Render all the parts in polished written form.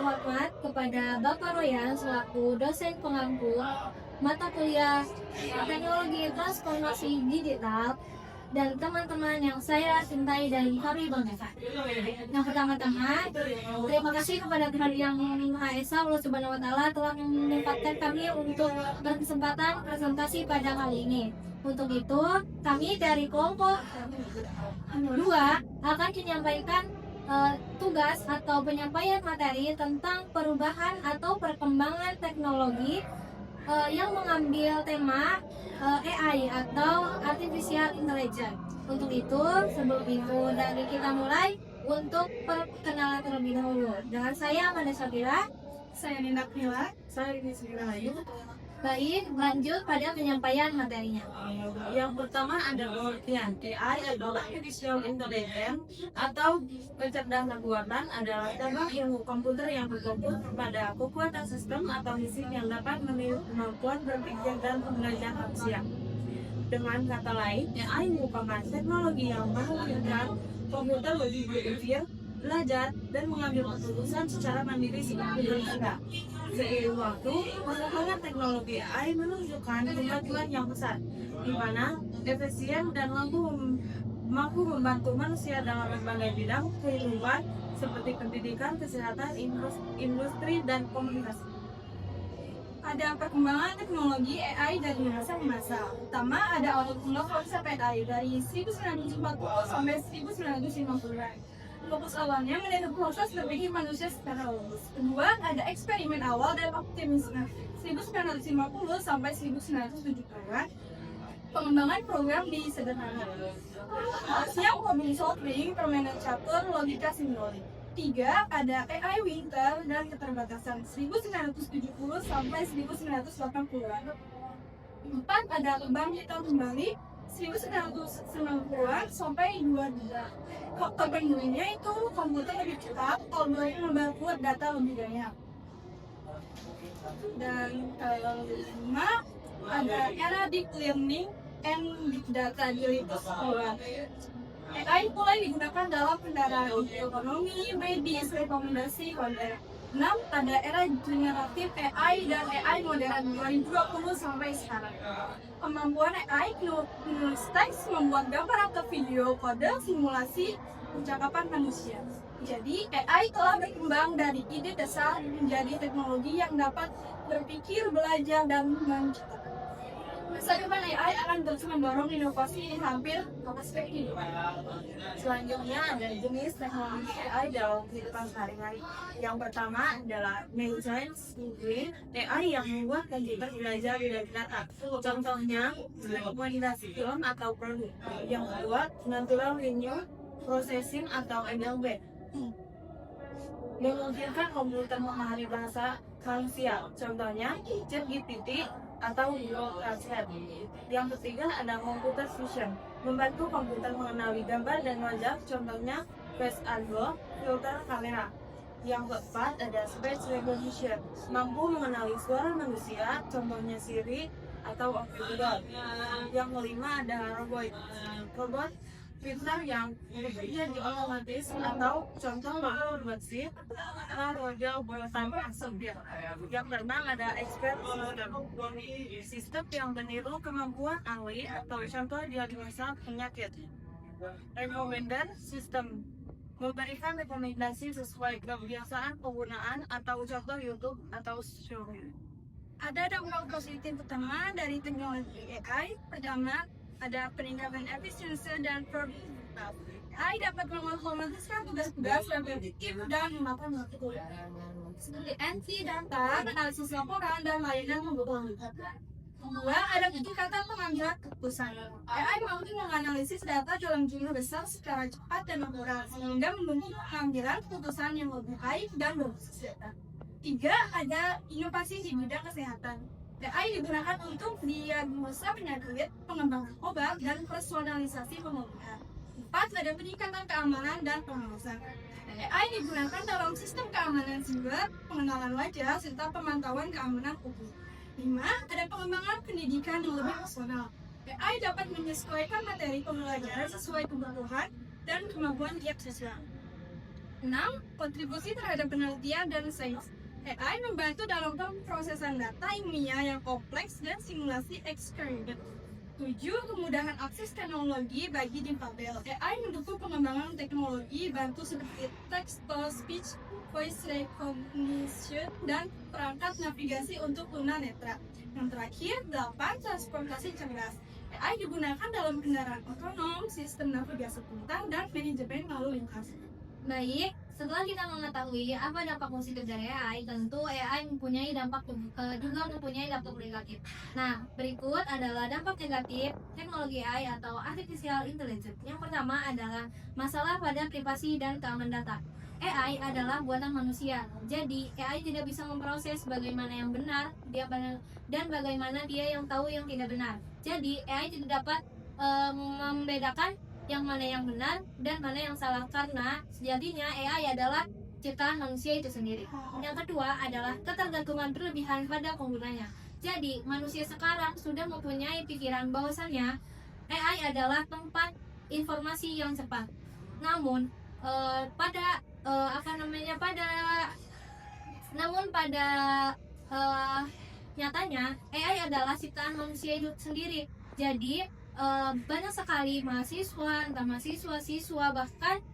hormat kepada Bapak Royan selaku dosen pengampu mata kuliah Teknologi Transformasi Digital dan teman-teman yang saya cintai dan kami banggakan. Yang pertama-tama, terima kasih kepada Tuhan Yang Maha Esa Allah Subhanahu wa Ta'ala telah menempatkan kami untuk berkesempatan presentasi pada kali ini. Untuk itu, kami dari kelompok 2 akan menyampaikan tugas atau penyampaian materi tentang perubahan atau perkembangan teknologi yang mengambil tema AI atau Artificial Intelligence. Untuk itu, sebelum itu dari kita mulai untuk perkenalan terlebih dahulu. Dengan saya Amanda Syakira, Saya Nina Prila, saya ini Ayu. baik, lanjut pada penyampaian materinya. Yang pertama ada pengertian AI adalah Artificial Intelligence atau kecerdasan buatan adalah cabang ilmu komputer yang berfokus pada kekuatan sistem atau mesin yang dapat meniru kemampuan berpikir dan pembelajaran manusia. Dengan kata lain, AI merupakan teknologi yang memungkinkan komputer lebih berpikir, belajar, dan mengambil keputusan secara mandiri seperti manusia. Seiring waktu, perkembangan teknologi AI menunjukkan kemajuan yang besar, di mana efisien dan mampu membantu manusia dalam berbagai bidang kehidupan seperti pendidikan, kesehatan, industri, dan komunikasi. Ada perkembangan teknologi AI dari masa ke masa. Pertama, ada awal konsep AI dari 1940 sampai 1950-an. Fokus awalnya menilai proses berpikir manusia secara logis. Kedua, ada eksperimen awal dan optimisme 1950 sampai 1970-an. Pengembangan program disederhanakan. Siang problem solving, permainan catur, logika simbolik. 3. Ada AI Winter dan keterbatasan 1970 sampai 1980-an. 4. Ada kebangkitan kembali 1990-an sampai 2002. Faktor penyulinya itu komputer lebih cepat, algoritma membuat data lebih banyak. Dan kelima ada era deep learning and big data di sekolah. AI mulai digunakan dalam kendaraan ekonomi, medis, rekomendasi, konten. 6. Ada era generatif AI dan AI modern 2020 sampai sekarang. Kemampuan AI menulis teks, membuat gambar atau video, kode, simulasi, percakapan manusia. Jadi, AI telah berkembang dari ide dasar menjadi teknologi yang dapat berpikir, belajar, dan menciptakan. Masa depan AI akan terus mendorong inovasi di hampir aspek kehidupan. Selanjutnya ada jenis teknologi AI dalam kehidupan sehari-hari. Yang pertama adalah Machine Learning, AI yang membuat komputer belajar dari data. Contohnya, rekomendasi film atau produk. Yang kedua, Natural Language Processing atau NLP. Memungkinkan komputer memahami bahasa manusia. Contohnya, ChatGPT atau Google Translate. Yang ketiga ada computer vision, membantu komputer mengenali gambar dan wajah, contohnya face unlock, filter kamera. Yang keempat ada speech recognition, mampu mengenali suara manusia, contohnya Siri atau Google. Yang kelima ada robot pintar yang bekerja di otomatis atau contoh bersih model buatan sempit. Yang keenam ada expert sistem yang meniru kemampuan ahli atau contoh diagnosa penyakit. Recommender system memberikan rekomendasi sesuai kebiasaan penggunaan atau contoh YouTube atau Xiaomi. Ada dampak positif utama dari teknologi AI. Pertama, ada peningkatan efisiensi dan produktivitas. AI dapat mengotomatiskan tugas-tugas yang produktif dan memakan waktu, seperti entry data, analisis laporan, dan layanan pembukuan. Kedua, ada peningkatan pengambilan keputusan. AI mampu menganalisis data dalam jumlah besar secara cepat dan akurat, sehingga membantu pengambilan keputusan yang lebih baik dan berbasis data. 3. Ada inovasi di bidang kesehatan. AI digunakan untuk diagnosa penyakit, pengembangan obat, dan personalisasi pemulihan. 4. Ada peningkatan keamanan dan pengawasan. AI digunakan dalam sistem keamanan siber, pengenalan wajah, serta pemantauan keamanan publik. 5. Ada pengembangan pendidikan yang lebih personal. AI dapat menyesuaikan materi pembelajaran sesuai kebutuhan dan kemampuan tiap siswa. 6. Kontribusi terhadap penelitian dan sains. AI membantu dalam pemrosesan data ilmiah yang kompleks dan simulasi eksperimen. 7. Kemudahan akses teknologi bagi difabel. AI mendukung pengembangan teknologi bantu seperti text-to-speech, voice recognition, dan perangkat navigasi untuk tunanetra. Yang terakhir, 8. Transportasi cerdas. AI digunakan dalam kendaraan otonom, sistem navigasi pintar, dan manajemen lalu lintas. Baik, setelah kita mengetahui apa dampak positif dari AI, tentu AI mempunyai dampak juga mempunyai dampak negatif. Nah, berikut adalah dampak negatif teknologi AI atau artificial intelligence. Yang pertama adalah masalah pada privasi dan keamanan data. AI adalah buatan manusia, jadi AI tidak bisa memproses bagaimana yang benar dan bagaimana dia yang tahu yang tidak benar. Jadi AI tidak dapat membedakan yang mana yang benar dan mana yang salah karena sejatinya AI adalah ciptaan manusia itu sendiri. Yang kedua adalah ketergantungan berlebihan pada penggunanya. Jadi manusia sekarang sudah mempunyai pikiran bahwasannya AI adalah tempat informasi yang cepat. Namun pada nyatanya AI adalah ciptaan manusia itu sendiri. Jadi banyak sekali mahasiswa, entah mahasiswa, siswa, bahkan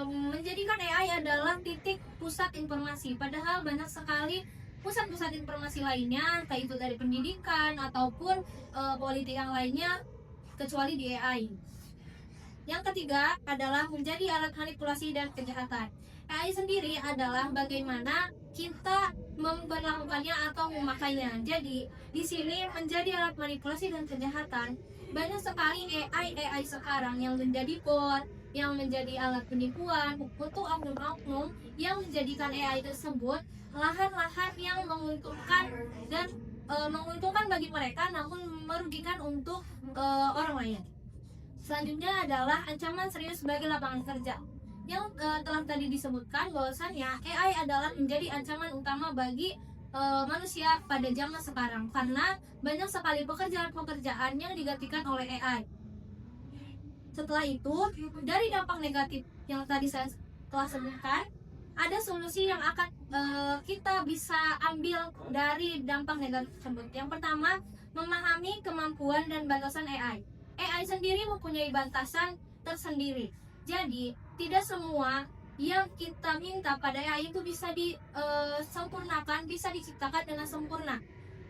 menjadikan AI adalah titik pusat informasi. Padahal banyak sekali pusat-pusat informasi lainnya, entah itu dari pendidikan ataupun politik yang lainnya, kecuali di AI. Yang ketiga adalah menjadi alat manipulasi dan kejahatan. AI sendiri adalah bagaimana kita memperlakukannya atau memakainya. Jadi di sini menjadi alat manipulasi dan kejahatan. Banyak sekali AI sekarang yang menjadi bot, yang menjadi alat penipuan untuk oknum-oknum yang menjadikan AI tersebut lahan-lahan yang menguntungkan dan menguntungkan bagi mereka namun merugikan untuk orang lain. Selanjutnya adalah ancaman serius bagi lapangan kerja. Yang telah tadi disebutkan bahwasannya AI adalah menjadi ancaman utama bagi manusia pada zaman sekarang karena banyak sekali pekerjaan-pekerjaan yang digantikan oleh AI. Setelah itu, dari dampak negatif yang tadi saya telah sebutkan, ada solusi yang akan kita bisa ambil dari dampak negatif tersebut. Yang pertama, memahami kemampuan dan batasan AI. AI sendiri mempunyai batasan tersendiri. Jadi, tidak semua yang kita minta pada AI itu bisa disempurnakan, bisa diciptakan dengan sempurna.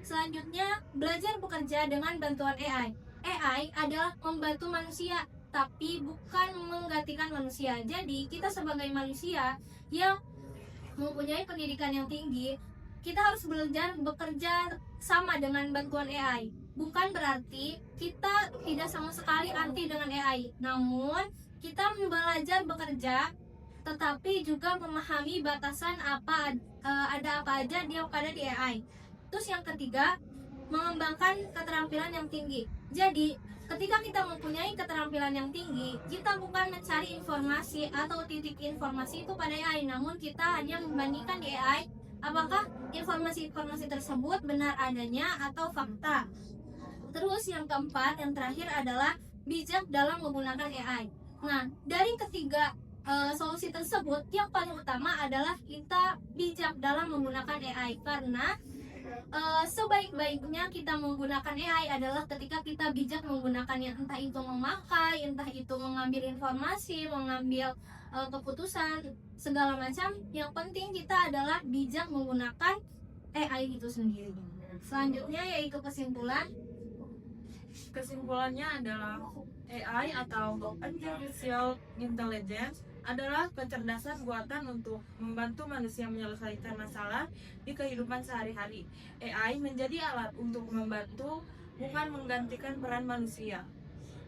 Selanjutnya, belajar bekerja dengan bantuan AI. AI adalah membantu manusia, tapi bukan menggantikan manusia. Jadi, kita sebagai manusia yang mempunyai pendidikan yang tinggi, kita harus belajar bekerja sama dengan bantuan AI. Bukan berarti kita tidak sama sekali anti dengan AI, namun kita belajar bekerja tetapi juga memahami batasan ada apa aja yang ada di AI. Terus yang ketiga, mengembangkan keterampilan yang tinggi. Jadi, ketika kita mempunyai keterampilan yang tinggi, kita bukan mencari informasi atau titik informasi itu pada AI, namun kita hanya membandingkan di AI apakah informasi-informasi tersebut benar adanya atau fakta. Terus yang keempat, yang terakhir adalah bijak dalam menggunakan AI. Nah, dari ketiga solusi tersebut, yang paling utama adalah kita bijak dalam menggunakan AI karena sebaik-baiknya kita menggunakan AI adalah ketika kita bijak menggunakannya, entah itu memakai, entah itu mengambil informasi, mengambil keputusan, segala macam. Yang penting kita adalah bijak menggunakan AI itu sendiri. Selanjutnya yaitu Kesimpulannya adalah AI atau Artificial Intelligence adalah kecerdasan buatan untuk membantu manusia menyelesaikan masalah di kehidupan sehari-hari. AI menjadi alat untuk membantu, bukan menggantikan peran manusia.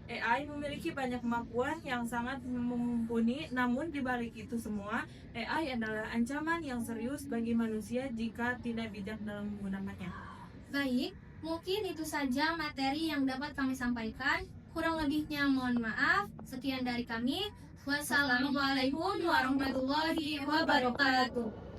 AI memiliki banyak kemampuan yang sangat mumpuni, namun di balik itu semua, AI adalah ancaman yang serius bagi manusia jika tidak bijak dalam menggunakannya. Baik, mungkin itu saja materi yang dapat kami sampaikan. Kurang lebihnya mohon maaf. Sekian dari kami. Wassalamualaikum warahmatullahi wabarakatuh.